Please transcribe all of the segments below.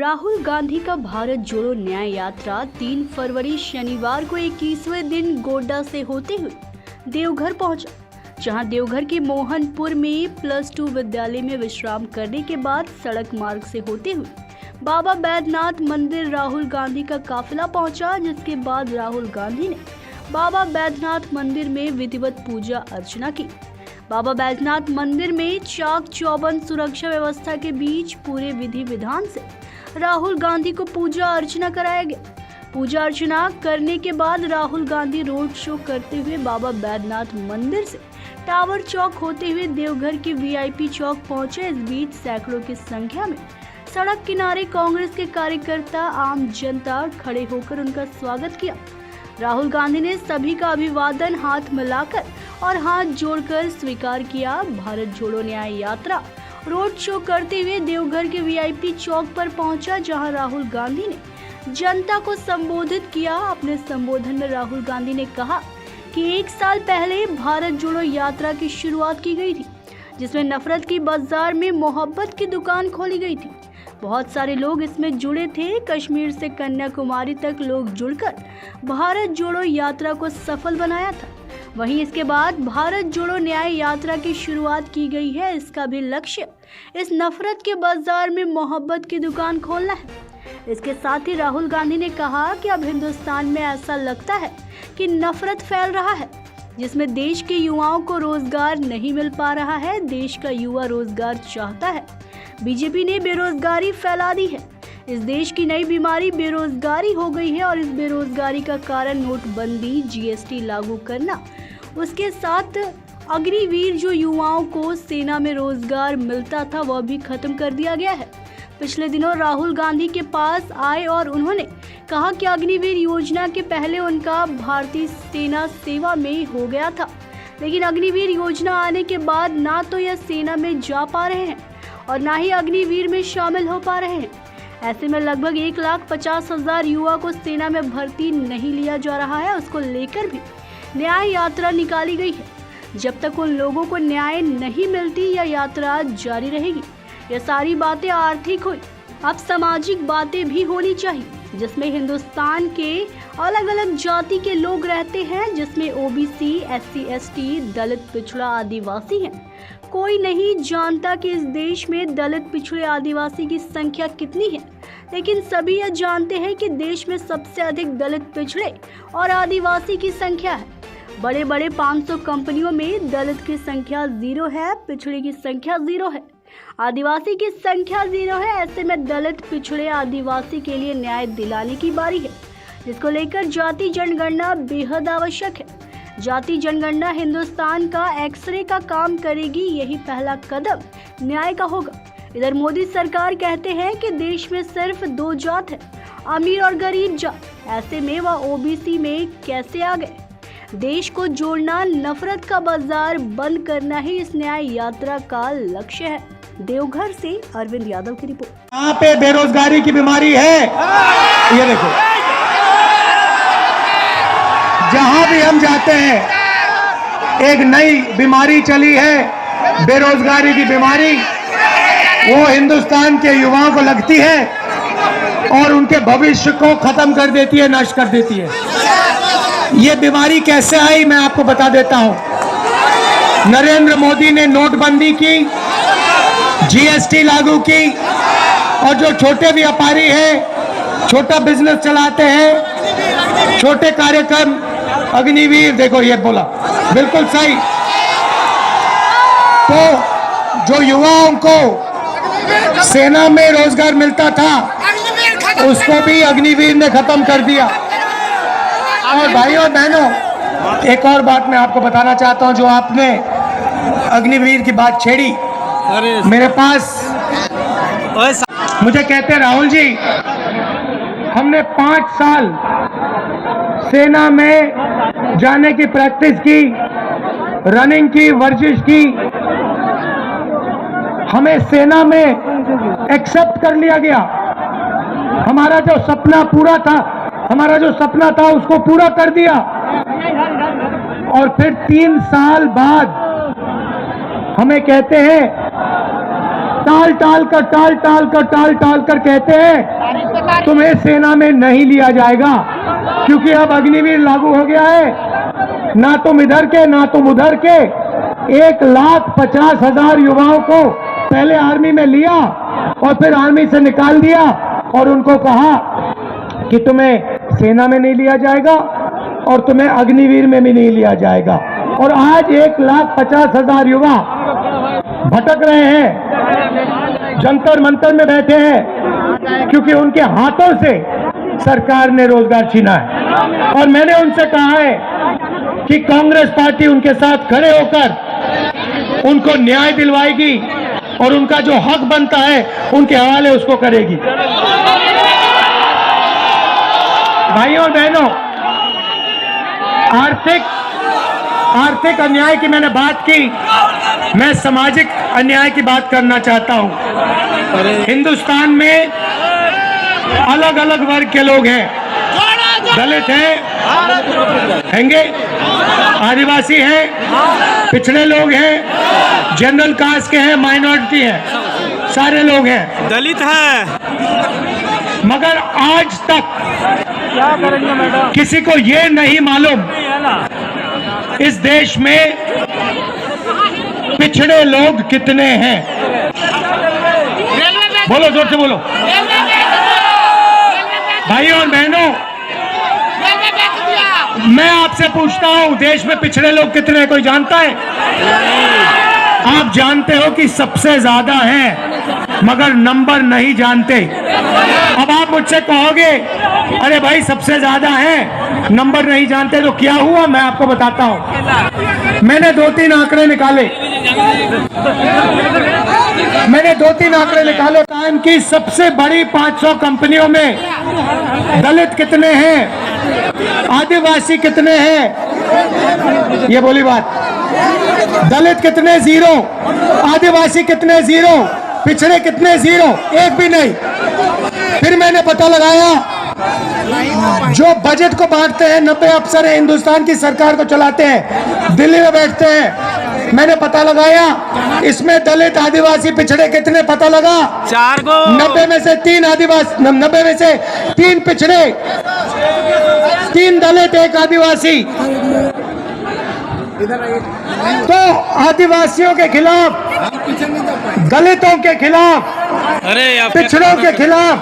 राहुल गांधी का भारत जोड़ो न्याय यात्रा 3 फरवरी शनिवार को 21वें दिन गोड्डा से होते हुए देवघर पहुंचा, जहां देवघर के मोहनपुर में +2 विद्यालय में विश्राम करने के बाद सड़क मार्ग से होते हुए बाबा बैद्यनाथ मंदिर राहुल गांधी का काफिला पहुंचा, जिसके बाद राहुल गांधी ने बाबा बैद्यनाथ मंदिर में विधिवत पूजा अर्चना की। बाबा बैद्यनाथ मंदिर में चाक चौबंद सुरक्षा व्यवस्था के बीच पूरे विधि विधान से राहुल गांधी को पूजा अर्चना कराया गया। पूजा अर्चना करने के बाद राहुल गांधी रोड शो करते हुए बाबा बैद्यनाथ मंदिर से टावर चौक होते हुए देवघर के VIP चौक पहुंचे। इस बीच सैकड़ों की संख्या में सड़क किनारे कांग्रेस के कार्यकर्ता आम जनता खड़े होकर उनका स्वागत किया। राहुल गांधी ने सभी का अभिवादन हाथ मिलाकर और हाथ जोड़कर स्वीकार किया। भारत जोड़ो न्याय यात्रा रोड शो करते हुए देवघर के VIP चौक पर पहुंचा, जहां राहुल गांधी ने जनता को संबोधित किया। अपने संबोधन में राहुल गांधी ने कहा कि 1 साल पहले भारत जोड़ो यात्रा की शुरुआत की गई थी, जिसमें नफरत की बाजार में मोहब्बत की दुकान खोली गई थी। बहुत सारे लोग इसमें जुड़े थे। कश्मीर से कन्याकुमारी तक लोग जुड़कर भारत जोड़ो यात्रा को सफल बनाया था। वहीं इसके बाद भारत जोड़ो न्याय यात्रा की शुरुआत की गई है। इसका भी लक्ष्य इस नफरत के बाजार में मोहब्बत की दुकान खोलना है। इसके साथ ही राहुल गांधी ने कहा कि अब हिंदुस्तान में ऐसा लगता है कि नफरत फैल रहा है, जिसमें देश के युवाओं को रोजगार नहीं मिल पा रहा है। देश का युवा रोजगार चाहता है। बीजेपी ने बेरोजगारी फैला दी है। इस देश की नई बीमारी बेरोजगारी हो गई है और इस बेरोजगारी का कारण नोटबंदी, GST लागू करना, उसके साथ अग्निवीर जो युवाओं को सेना में रोजगार मिलता था वह भी खत्म कर दिया गया है। पिछले दिनों राहुल गांधी के पास आए और उन्होंने कहा कि अग्निवीर योजना के पहले उनका भारतीय सेना सेवा में हो गया था, लेकिन अग्निवीर योजना आने के बाद ना तो यह सेना में जा पा रहे हैं और ना ही अग्निवीर में शामिल हो पा रहे हैं। ऐसे में लगभग 1,50,000 युवा को सेना में भर्ती नहीं लिया जा रहा है। उसको लेकर भी न्याय यात्रा निकाली गई है। जब तक उन लोगों को न्याय नहीं मिलती यह यात्रा जारी रहेगी। यह सारी बातें आर्थिक हुई, अब सामाजिक बातें भी होनी चाहिए, जिसमें हिंदुस्तान के अलग अलग जाति के लोग रहते हैं, जिसमें OBC, SC, ST, दलित, पिछड़ा, आदिवासी हैं। कोई नहीं जानता कि इस देश में दलित, पिछड़े, आदिवासी की संख्या कितनी है, लेकिन सभी यह जानते हैं कि देश में सबसे अधिक दलित, पिछड़े और आदिवासी की संख्या है। बड़े बड़े 500 कंपनियों में दलित की संख्या 0 है, पिछड़े की संख्या 0 है, आदिवासी की संख्या 0 है। ऐसे में दलित, पिछड़े, आदिवासी के लिए न्याय दिलाने की बारी है, जिसको लेकर जाति जनगणना बेहद आवश्यक है। जाति जनगणना हिंदुस्तान का एक्सरे का काम करेगी। यही पहला कदम न्याय का होगा। इधर मोदी सरकार कहते हैं कि देश में सिर्फ 2 जात है, अमीर और गरीब जात। ऐसे में वह OBC में कैसे आ गए? देश को जोड़ना, नफरत का बाजार बंद करना ही इस न्याय यात्रा का लक्ष्य है। देवघर से अरविंद यादव की रिपोर्ट। यहाँ पे बेरोजगारी की बीमारी है, ये देखो, जहां भी हम जाते हैं एक नई बीमारी चली है, बेरोजगारी की बीमारी। वो हिंदुस्तान के युवाओं को लगती है और उनके भविष्य को खत्म कर देती है, नष्ट कर देती है। ये बीमारी कैसे आई मैं आपको बता देता हूं। नरेंद्र मोदी ने नोटबंदी की, GST लागू की और जो छोटे व्यापारी हैं, छोटा बिजनेस चलाते हैं, छोटे कार्यक्रम, अग्निवीर, देखो ये बोला बिल्कुल सही। तो जो युवाओं को सेना में रोजगार मिलता था उसको भी अग्निवीर ने खत्म कर दिया। और भाइयों और बहनों, एक और बात मैं आपको बताना चाहता हूं। जो आपने अग्निवीर की बात छेड़ी, मेरे पास मुझे कहते हैं राहुल जी, हमने 5 साल सेना में जाने की प्रैक्टिस की, रनिंग की, वर्जिश की, हमें सेना में एक्सेप्ट कर लिया गया। हमारा जो सपना पूरा था, हमारा जो सपना था उसको पूरा कर दिया। और फिर 3 साल बाद हमें कहते हैं टाल टाल कर कहते हैं तुम्हें सेना में नहीं लिया जाएगा, क्योंकि अब अग्निवीर लागू हो गया है। ना तुम इधर के ना तुम उधर के 1,50,000 युवाओं को पहले आर्मी में लिया और फिर आर्मी से निकाल दिया और उनको कहा कि तुम्हें सेना में नहीं लिया जाएगा और तुम्हें अग्निवीर में भी नहीं लिया जाएगा। और आज 1,50,000 युवा भटक रहे हैं, जंतर मंतर में बैठे हैं, क्योंकि उनके हाथों से सरकार ने रोजगार छीना है। और मैंने उनसे कहा है कि कांग्रेस पार्टी उनके साथ खड़े होकर उनको न्याय दिलवाएगी और उनका जो हक बनता है उनके हवाले उसको करेगी। भाइयों और बहनों, आर्थिक अन्याय की मैंने बात की, मैं सामाजिक अन्याय की बात करना चाहता हूं। हिंदुस्तान में अलग अलग वर्ग के लोग हैं, दलित हैं, आदिवासी हैं, पिछड़े लोग हैं, जनरल कास्ट के हैं, माइनॉरिटी हैं, सारे लोग हैं, दलित है। मगर आज तक क्या करेंगे मैडम? किसी को ये नहीं मालूम इस देश में पिछड़े लोग कितने हैं। बोलो, जोर से बोलो। भाइयों और बहनों, मैं आपसे पूछता हूं, देश में पिछड़े लोग कितने हैं? कोई जानता है? आप जानते हो कि सबसे ज्यादा हैं, मगर नंबर नहीं जानते। अब आप मुझसे कहोगे, अरे भाई सबसे ज्यादा हैं, नंबर नहीं जानते, तो क्या हुआ? मैं आपको बताता हूं। मैंने 2-3 आंकड़े निकाले। टाइम की सबसे बड़ी 500 कंपनियों में दलित कितने हैं, आदिवासी कितने हैं? ये बोली बात। दलित कितने? 0। आदिवासी कितने? 0। पिछड़े कितने? 0, एक भी नहीं। फिर मैंने पता लगाया, जो बजट को बांटते हैं 90 अफसर हैं, हिंदुस्तान की सरकार को चलाते हैं, दिल्ली में बैठते हैं। मैंने पता लगाया, इसमें दलित आदिवासी पिछड़े कितने? पता लगा 4 को। 90 में से 3 आदिवासी, 90 में से 3 पिछड़े, 3 दलित, 1 आदिवासी। तो आदिवासियों के खिलाफ, दलितों के खिलाफ, पिछड़ों के खिलाफ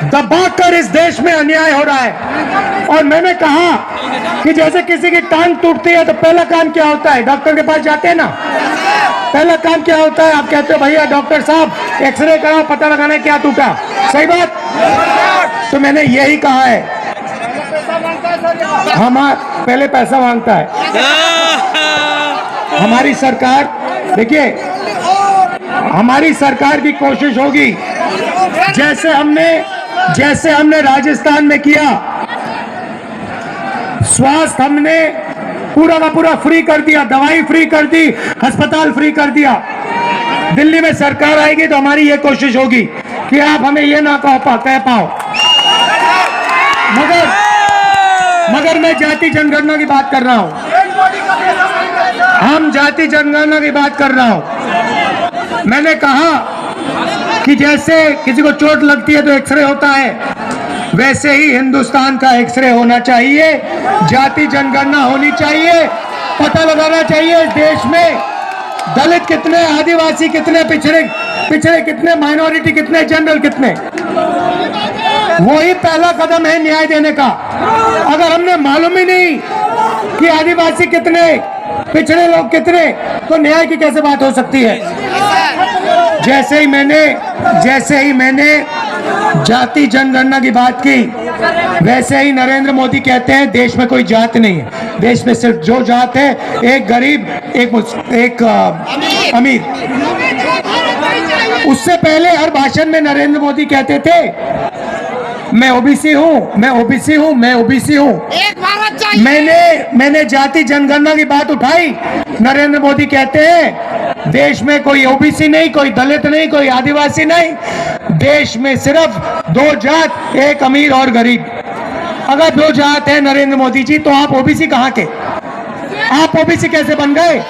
दबाकर इस देश में अन्याय हो रहा है। और मैंने कहा कि जैसे किसी की टांग टूटती है तो पहला काम क्या होता है? डॉक्टर के पास जाते हैं ना, पहला काम क्या होता है? आप कहते हो भैया डॉक्टर साहब एक्सरे कराओ, पता लगाना क्या टूटा। सही बात? तो मैंने यही कहा है, पहले पैसा मांगता है। हमारी सरकार, देखिए, हमारी सरकार की कोशिश होगी, जैसे हमने राजस्थान में किया, स्वास्थ्य हमने पूरा का पूरा फ्री कर दिया, दवाई फ्री कर दी, अस्पताल फ्री कर दिया। दिल्ली में सरकार आएगी तो हमारी ये कोशिश होगी कि आप हमें ये ना कह पाओ। मगर मैं जाति जनगणना की बात कर रहा हूं, हम जाति जनगणना की बात कर रहा हूं। मैंने कहा कि जैसे किसी को चोट लगती है तो एक्सरे होता है, वैसे ही हिंदुस्तान का एक्सरे होना चाहिए, जाति जनगणना होनी चाहिए, पता लगाना चाहिए इस देश में दलित कितने, आदिवासी कितने, पिछड़े कितने, माइनॉरिटी कितने, जनरल कितने। वही पहला कदम है न्याय देने का। अगर हमने मालूम ही नहीं कि आदिवासी कितने, पिछड़े लोग कितने, तो न्याय की कैसे बात हो सकती है? जैसे ही मैंने जाति जनगणना की बात की, वैसे ही नरेंद्र मोदी कहते हैं देश में कोई जात नहीं है, देश में सिर्फ जो जात है, एक गरीब, एक अमीर। उससे पहले हर भाषण में नरेंद्र मोदी कहते थे मैं ओबीसी हूं, मैं ओबीसी हूं, मैं ओबीसी हूं। एक भारत चाहिए। मैंने जाति जनगणना की बात उठाई, नरेंद्र मोदी कहते हैं देश में कोई ओबीसी नहीं, कोई दलित नहीं, कोई आदिवासी नहीं, देश में सिर्फ 2 जात, एक अमीर और गरीब। अगर 2 जात है नरेंद्र मोदी जी, तो आप ओबीसी कहां के? आप ओबीसी कैसे बन गए?